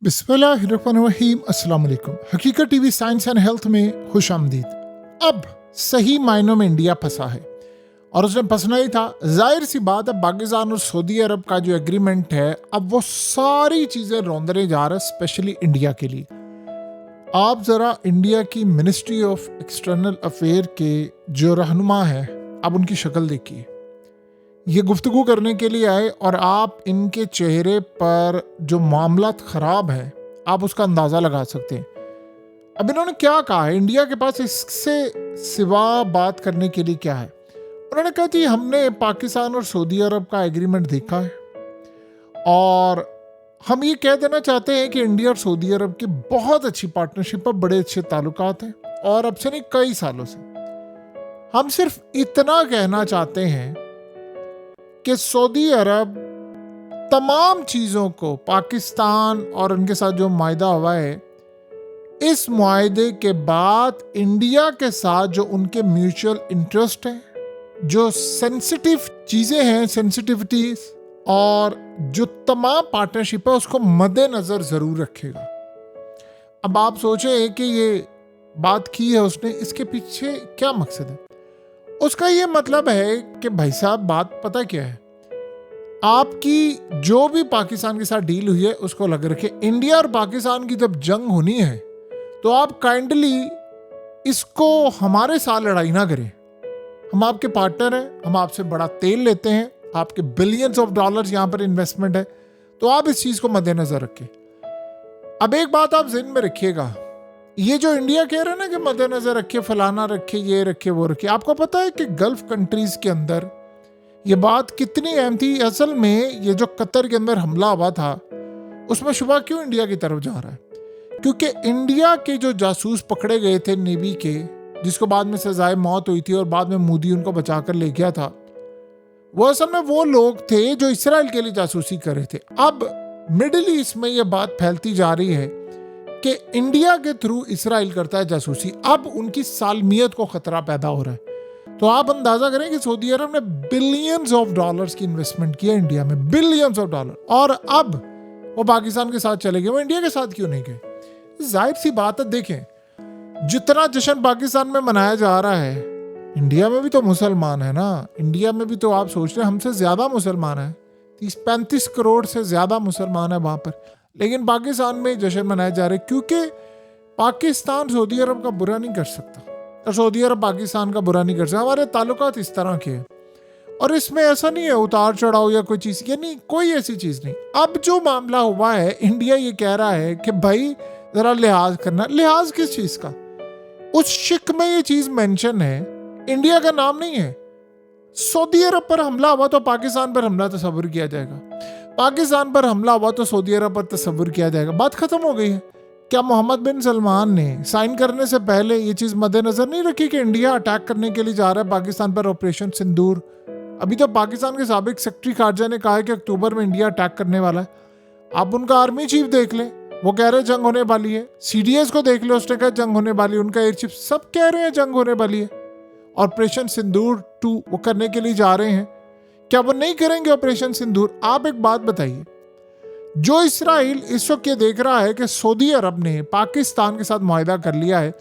बिस्मिल्लाहिर्रहमानिर्रहीम। अस्सलाम वालेकुम। हकीकत टीवी साइंस एंड हेल्थ में खुश आमदीद। अब सही मायनों में इंडिया फंसा है और उसने फंसना ही था। जाहिर सी बात है, पाकिस्तान और सऊदी अरब का जो एग्रीमेंट है, अब वो सारी चीज़ें रौंदने जा रहा है, स्पेशली इंडिया के लिए। आप ज़रा इंडिया की मिनिस्ट्री ऑफ एक्सटर्नल अफेयर के जो रहनुमा है, अब उनकी शक्ल देखिए। ये गुफ्तगू करने के लिए आए और आप इनके चेहरे पर जो मामलात ख़राब है, आप उसका अंदाज़ा लगा सकते हैं। अब इन्होंने क्या कहा है, इंडिया के पास इससे सिवा बात करने के लिए क्या है। उन्होंने कहा कि हमने पाकिस्तान और सऊदी अरब का एग्रीमेंट देखा है और हम ये कह देना चाहते हैं कि इंडिया और सऊदी अरब की बहुत अच्छी पार्टनरशिप है, बड़े अच्छे ताल्लुकात हैं और अब से नहीं कई सालों से। हम सिर्फ इतना कहना चाहते हैं कि सऊदी अरब तमाम चीज़ों को, पाकिस्तान और उनके साथ जो मुआहदा हुआ है, इस मुआहदे के बाद इंडिया के साथ जो उनके म्यूचुअल इंटरेस्ट हैं, जो सेंसिटिव चीज़ें हैं, सेंसिटिविटीज और जो तमाम पार्टनरशिप है, उसको मद्देनज़र ज़रूर रखेगा। अब आप सोचें कि ये बात की है उसने, इसके पीछे क्या मकसद है। उसका ये मतलब है कि भाई साहब, बात पता क्या है, आपकी जो भी पाकिस्तान के साथ डील हुई है उसको लग रखे। इंडिया और पाकिस्तान की जब जंग होनी है तो आप काइंडली इसको हमारे साथ लड़ाई ना करें। हम आपके पार्टनर हैं, हम आपसे बड़ा तेल लेते हैं, आपके बिलियंस ऑफ डॉलर्स यहाँ पर इन्वेस्टमेंट है, तो आप इस चीज़ को मद्देनजर रखें। अब एक बात आप ज़हन में रखिएगा, ये जो इंडिया कह रहा है ना कि मद्देनजर रखे, फलाना रखे, ये रखे, वो रखे, आपको पता है कि गल्फ कंट्रीज के अंदर ये बात कितनी अहम थी। असल में ये जो कतर के अंदर हमला हुआ था, उसमें शुबा क्यों इंडिया की तरफ जा रहा है, क्योंकि इंडिया के जो जासूस पकड़े गए थे नेवी के, जिसको बाद में सजाए मौत हुई थी और बाद में मोदी उनको बचा कर ले गया था, वो असल में वो लोग थे जो इसराइल के लिए जासूसी कर रहे थे। अब मिडिल ईस्ट में ये बात फैलती जा रही है कि इंडिया के थ्रू इसराइल करता है जासूसी। अब उनकी सालमियत को खतरा पैदा हो रहा है। तो आप अंदाजा करें कि सऊदी अरब ने बिलियंस ऑफ डॉलर्स की इन्वेस्टमेंट किया इंडिया में, बिलियंस ऑफ डॉलर, और अब वो पाकिस्तान के साथ चले गए, वो इंडिया के साथ क्यों नहीं गए। जाहिर सी बात है, देखें जितना जश्न पाकिस्तान में मनाया जा रहा है, इंडिया में भी तो मुसलमान है ना। इंडिया में भी तो आप सोच रहे हैं हमसे ज्यादा मुसलमान है, 30-35 करोड़ से ज्यादा मुसलमान है वहां पर, लेकिन पाकिस्तान में जश्न मनाए जा रहे क्योंकि पाकिस्तान सऊदी अरब का बुरा नहीं कर सकता और सऊदी अरब पाकिस्तान का बुरा नहीं कर सकता। हमारे ताल्लुकात इस तरह के हैं और इसमें ऐसा नहीं है उतार चढ़ाव या कोई चीज़, ये नहीं, कोई ऐसी चीज़ नहीं। अब जो मामला हुआ है, इंडिया ये कह रहा है कि भाई ज़रा लिहाज करना। लिहाज किस चीज़ का? उस शिक में ये चीज़ मेंशन है, इंडिया का नाम नहीं है। सऊदी अरब पर हमला हुआ तो पाकिस्तान पर हमला तस्वुर किया जाएगा, पाकिस्तान पर हमला हुआ तो सऊदी अरब पर तस्वुर किया जाएगा। बात खत्म हो गई है। क्या मोहम्मद बिन सलमान ने साइन करने से पहले ये चीज़ मद्देनजर नहीं रखी कि इंडिया अटैक करने के लिए जा रहा है पाकिस्तान पर, ऑपरेशन सिंदूर? अभी तो पाकिस्तान के साबिक सेक्रेटरी खारजा ने कहा है कि अक्टूबर में इंडिया अटैक करने वाला है। आप उनका आर्मी चीफ देख लें, वो कह रहे हैं जंग होने वाली है। CDS को देख लो, उसने कहा जंग होने वाली है। उनका एयर चीफ, सब कह रहे हैं जंग होने वाली है। ऑपरेशन सिंदूर 2 वो करने के लिए जा रहे हैं। क्या वो नहीं करेंगे ऑपरेशन सिंदूर? आप एक बात बताइए, जो इसराइल इस वक्त ये देख रहा है कि सऊदी अरब ने पाकिस्तान के साथ मुआहदा कर लिया है,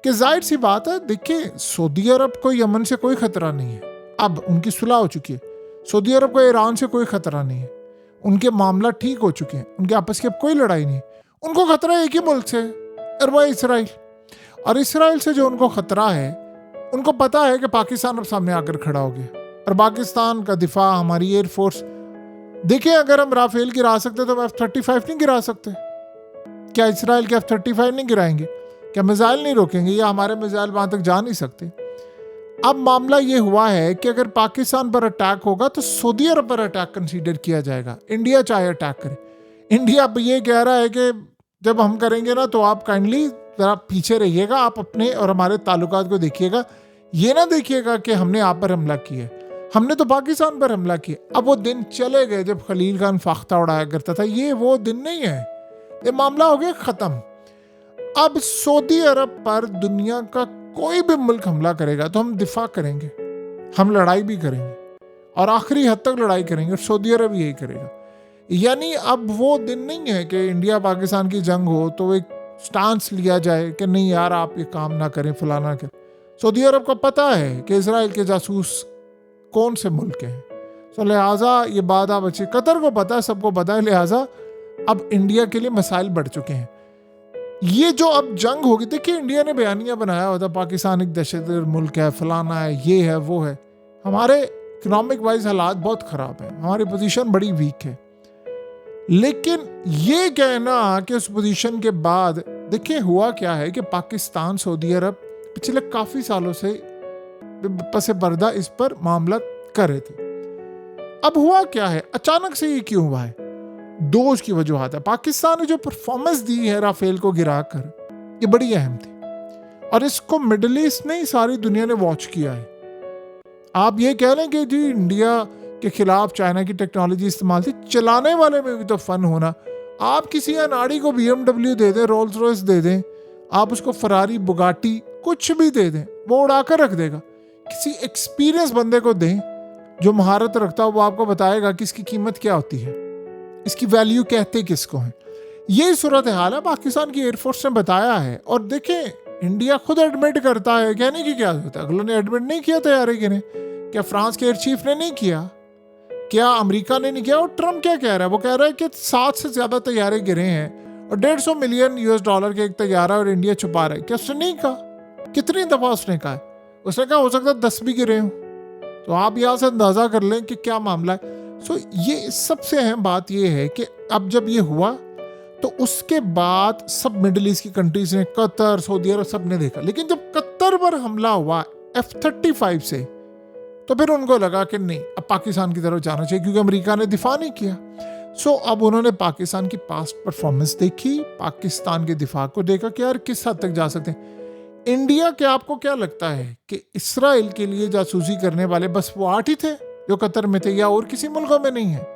कि जाहिर सी बात है, देखिए सऊदी अरब को यमन से कोई खतरा नहीं है, अब उनकी सुलह हो चुकी है। सऊदी अरब को ईरान से कोई खतरा नहीं है, उनके मामला ठीक हो चुके हैं, उनके आपस की अब कोई लड़ाई नहीं है। उनको खतरा एक ही मुल्क से, और वह इसराइल। और इसराइल से जो उनको खतरा है, उनको पता है कि पाकिस्तान अब सामने आकर खड़ा हो गया और पाकिस्तान का दिफा, हमारी एयरफोर्स। देखिए, अगर हम राफेल गिरा सकते तो हम F-35 नहीं गिरा सकते? क्या इसराइल के F-35 नहीं गिराएंगे? क्या मिसाइल नहीं रोकेंगे? या हमारे मिसाइल वहां तक जा नहीं सकते? अब मामला ये हुआ है कि अगर पाकिस्तान पर अटैक होगा तो सऊदी अरब पर अटैक कंसीडर किया जाएगा, इंडिया चाहे अटैक करे। इंडिया अब ये कह रहा है कि जब हम करेंगे ना तो आप काइंडली जरा पीछे रहिएगा, आप अपने और हमारे ताल्लुकात को देखिएगा, ये ना देखिएगा कि हमने आप पर हमला किया, हमने तो पाकिस्तान पर हमला किया। अब वो दिन चले गए जब खलील खान फाख्ता उड़ाया करता था, ये वो दिन नहीं है। ये मामला हो गया खत्म। अब सऊदी अरब पर दुनिया का कोई भी मुल्क हमला करेगा तो हम दिफा करेंगे, हम लड़ाई भी करेंगे और आखिरी हद तक लड़ाई करेंगे, और सऊदी अरब यही करेगा। यानी अब वो दिन नहीं है कि इंडिया पाकिस्तान की जंग हो तो एक स्टांस लिया जाए कि नहीं यार आप ये काम ना करें, फलाना करें। सऊदी अरब को पता है कि इजराइल के जासूस कौन से मुल्क के हैं, तो लिहाजा ये बात आप अच्छी, कतर को पता है, सबको पता है, लिहाजा अब इंडिया के लिए मसाइल बढ़ चुके हैं। ये जो अब जंग होगी, देखिए इंडिया ने बयानिया बनाया हुआ था पाकिस्तान एक दहशतगर्द मुल्क है, फलाना है, ये है वो है। हमारे इकोनॉमिक वाइज हालात बहुत ख़राब हैं, हमारी पोजीशन बड़ी वीक है। लेकिन ये कहना कि उस पोजीशन के बाद देखिए हुआ क्या है कि पाकिस्तान सऊदी अरब पिछले काफ़ी सालों से पसे पर्दा इस पर मामला कर रहे थे। अब हुआ क्या है, अचानक से ये क्यों हुआ है? दो उसकी वजूहत है। पाकिस्तान ने जो परफॉर्मेंस दी है राफेल को गिराकर, ये बड़ी अहम थी और इसको मिडिल ईस्ट नहीं सारी दुनिया ने वॉच किया है। आप ये कह लें कि जी इंडिया के खिलाफ चाइना की टेक्नोलॉजी इस्तेमाल थी, चलाने वाले में भी तो फन होना। आप किसी अनाड़ी को BMW दे दें, रोल्स रॉयस दे दें, आप उसको फरारी, बुगाटी कुछ भी दे दें, वो उड़ाकर रख देगा। किसी एक्सपीरियंस बंदे को दें जो महारत रखता हो, वो आपको बताएगा कि इसकी कीमत क्या होती है, इसकी वैल्यू कहते किसको है। यही सूरत हाल है, पाकिस्तान की एयरफोर्स ने बताया है। और देखें इंडिया खुद एडमिट करता है, कहने की क्या होता है, अगलों ने एडमिट नहीं किया तैयारी के ने, क्या फ्रांस के एयर चीफ ने नहीं किया, क्या अमेरिका ने नहीं किया, और ट्रम्प क्या कह रहा है, वो कह रहा है कि 7 से ज्यादा तैयारे गिरे हैं और $150 मिलियन के एक तैयारा और इंडिया छुपा रहा है। क्या उसने नहीं कहा? कितनी दफा उसने कहा है? उसने कहा हो सकता है 10 भी गिरे हों। तो आप यहाँ से अंदाजा कर लें कि क्या मामला है। सो ये सबसे अहम बात ये है कि अब जब ये हुआ तो उसके बाद सब मिडिल ईस्ट की कंट्रीज ने, कतर, सऊदी अरब, सब ने देखा। लेकिन जब कतर पर हमला हुआ F-35 से, तो फिर उनको लगा कि नहीं अब पाकिस्तान की तरफ जाना चाहिए, क्योंकि अमेरिका ने दिफा नहीं किया। सो अब उन्होंने पाकिस्तान की पास्ट परफॉर्मेंस देखी, पाकिस्तान के दिफा को देखा कि यार किस हद तक जा सकते हैं। इंडिया के आपको क्या लगता है कि इसराइल के लिए जासूसी करने वाले बस वो 8 ही थे जो कतर में थे, या और किसी मुल्कों में नहीं है?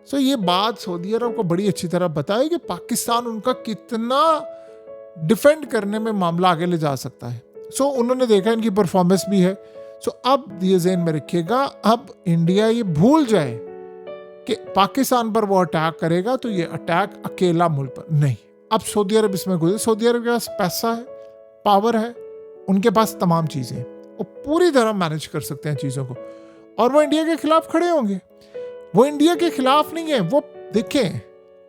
सो ये बात सऊदी अरब को बड़ी अच्छी तरह बताई कि पाकिस्तान उनका कितना डिफेंड करने में मामला आगे ले जा सकता है। सो उन्होंने देखा इनकी परफॉर्मेंस भी है। सो अब ये ज़हन में रखिएगा, अब इंडिया ये भूल जाए कि पाकिस्तान पर वो अटैक करेगा तो ये अटैक अकेला मुल्क पर नहीं। अब सऊदी अरब इसमें गुजरे, सऊदी अरब के पास पैसा है, पावर है, उनके पास तमाम चीज़ें हैं, वो पूरी तरह मैनेज कर सकते हैं चीज़ों को, और वो इंडिया के खिलाफ खड़े होंगे। वो इंडिया के खिलाफ नहीं है, वो देखें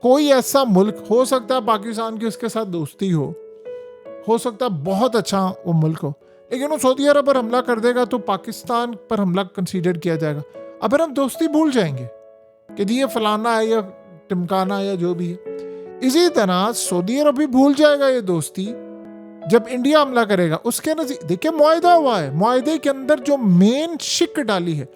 कोई ऐसा मुल्क हो सकता है पाकिस्तान की उसके साथ दोस्ती हो सकता है बहुत अच्छा वो मुल्क हो, लेकिन वो सऊदी अरब पर हमला कर देगा तो पाकिस्तान पर हमला कंसीडर किया जाएगा। अब फिर हम दोस्ती भूल जाएंगे कि जी ये फलाना है या टिमकाना है या जो भी है। इसी तरह सऊदी अरब भी भूल जाएगा ये दोस्ती जब इंडिया हमला करेगा। उसके नजदीक देखिए मुआहिदा हुआ है, मुआहिदे के अंदर जो मेन शिक डाली है,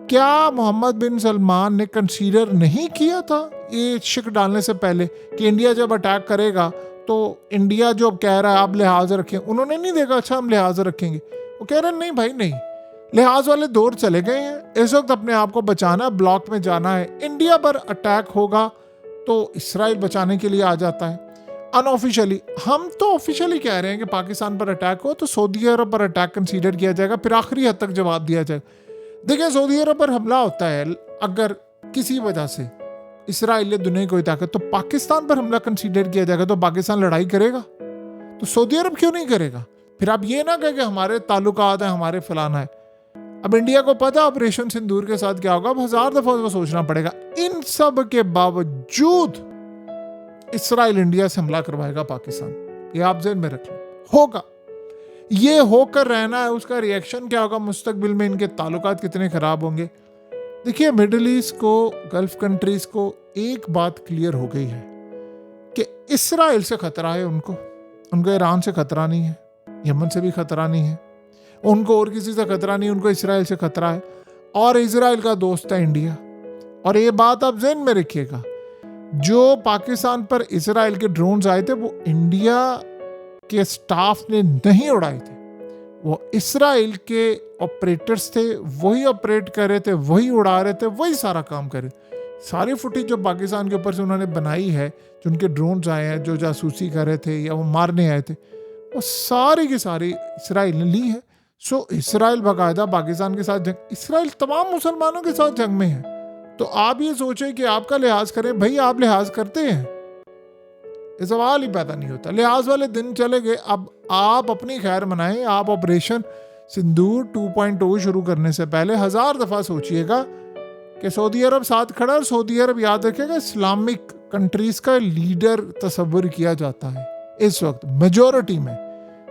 क्या मोहम्मद बिन सलमान ने कंसीडर नहीं किया था ये शिक डालने से पहले कि इंडिया जब अटैक करेगा तो इंडिया जो कह रहा है आप लिहाज रखें? उन्होंने नहीं देखा अच्छा हम लिहाज रखेंगे, वो कह रहे हैं नहीं भाई नहीं, लिहाज वाले दौर चले गए हैं, इस वक्त अपने आप को बचाना, ब्लॉक में जाना है। इंडिया पर अटैक होगा तो इसराइल बचाने के लिए आ जाता है अनऑफिशियली। हम तो ऑफिशियली कह रहे हैं कि पाकिस्तान पर अटैक हो तो सऊदी अरब पर अटैक कंसीडर किया जाएगा, फिर आखिरी हद तक जवाब दिया जाएगा। देखिए सऊदी अरब पर हमला होता है अगर किसी वजह से इसराइल दुनिया की कोई ताकत, तो पाकिस्तान पर हमला कंसीडर किया जाएगा तो पाकिस्तान लड़ाई करेगा, तो सऊदी अरब क्यों नहीं करेगा? फिर आप ये ना कहें कि हमारे ताल्लुकात हैं, हमारे फलाना है। अब इंडिया को पता ऑपरेशन सिंदूर के साथ क्या होगा, अब 1000 दफा उसको सोचना पड़ेगा। इन सब के बावजूद इसराइल इंडिया से हमला करवाएगा पाकिस्तान, ये आप ज़हन में रख लो, होगा। ये होकर रहना है, उसका रिएक्शन क्या होगा, मुस्तकबिल में इनके ताल्लुकात कितने खराब होंगे। देखिए मिडिल ईस्ट को, गल्फ कंट्रीज को एक बात क्लियर हो गई है कि इसराइल से खतरा है उनको ईरान से खतरा नहीं है, यमन से भी खतरा नहीं है, उनको और किसी से खतरा नहीं, उनको इसराइल से खतरा है, और इसराइल का दोस्त है इंडिया। और ये बात आप ज़हन में रखिएगा, जो पाकिस्तान पर इसराइल के ड्रोन्स आए थे वो इंडिया के स्टाफ ने नहीं उड़ाए थे, वो इसराइल के ऑपरेटर्स थे, वही ऑपरेट कर रहे थे, वही उड़ा रहे थे, वही सारा काम कर रहे थे। सारी फुटेज जो पाकिस्तान के ऊपर से उन्होंने बनाई है, जो उनके ड्रोन्स आए हैं, जो जासूसी कर रहे थे या वो मारने आए थे, वो सारी की सारी इसराइल ने ली है। सो इसराइल बाकायदा पाकिस्तान के साथ जंग, इसराइल तमाम मुसलमानों के साथ जंग में है, तो आप ये सोचें कि आपका लिहाज करें, भाई आप लिहाज करते हैं, ये सवाल ही पैदा नहीं होता। लिहाज वाले दिन चले गए, अब आप अपनी खैर मनाएं। आप ऑपरेशन सिंदूर 2.0 शुरू करने से पहले 1000 दफ़ा सोचिएगा कि सऊदी अरब साथ खड़ा, और सऊदी अरब याद रखेगा इस्लामिक कंट्रीज़ का लीडर तस्वर किया जाता है इस वक्त मेजॉरिटी में।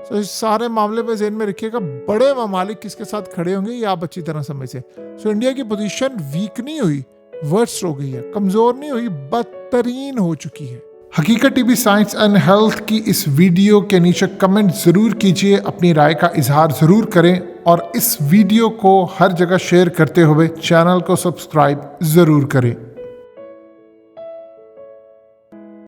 तो इस सारे मामले में ज़हन में रखिएगा, बड़े ममालिक किसके साथ खड़े होंगे ये आप अच्छी तरह समझे। सो इंडिया की पोजीशन वीक नहीं हुई, वर्स्ट हो गई है, कमज़ोर नहीं हुई, बदतरीन हो चुकी है। हकीकत टीवी साइंस एंड हेल्थ की इस वीडियो के नीचे कमेंट ज़रूर कीजिए, अपनी राय का इजहार ज़रूर करें, और इस वीडियो को हर जगह शेयर करते हुए चैनल को सब्सक्राइब ज़रूर करें।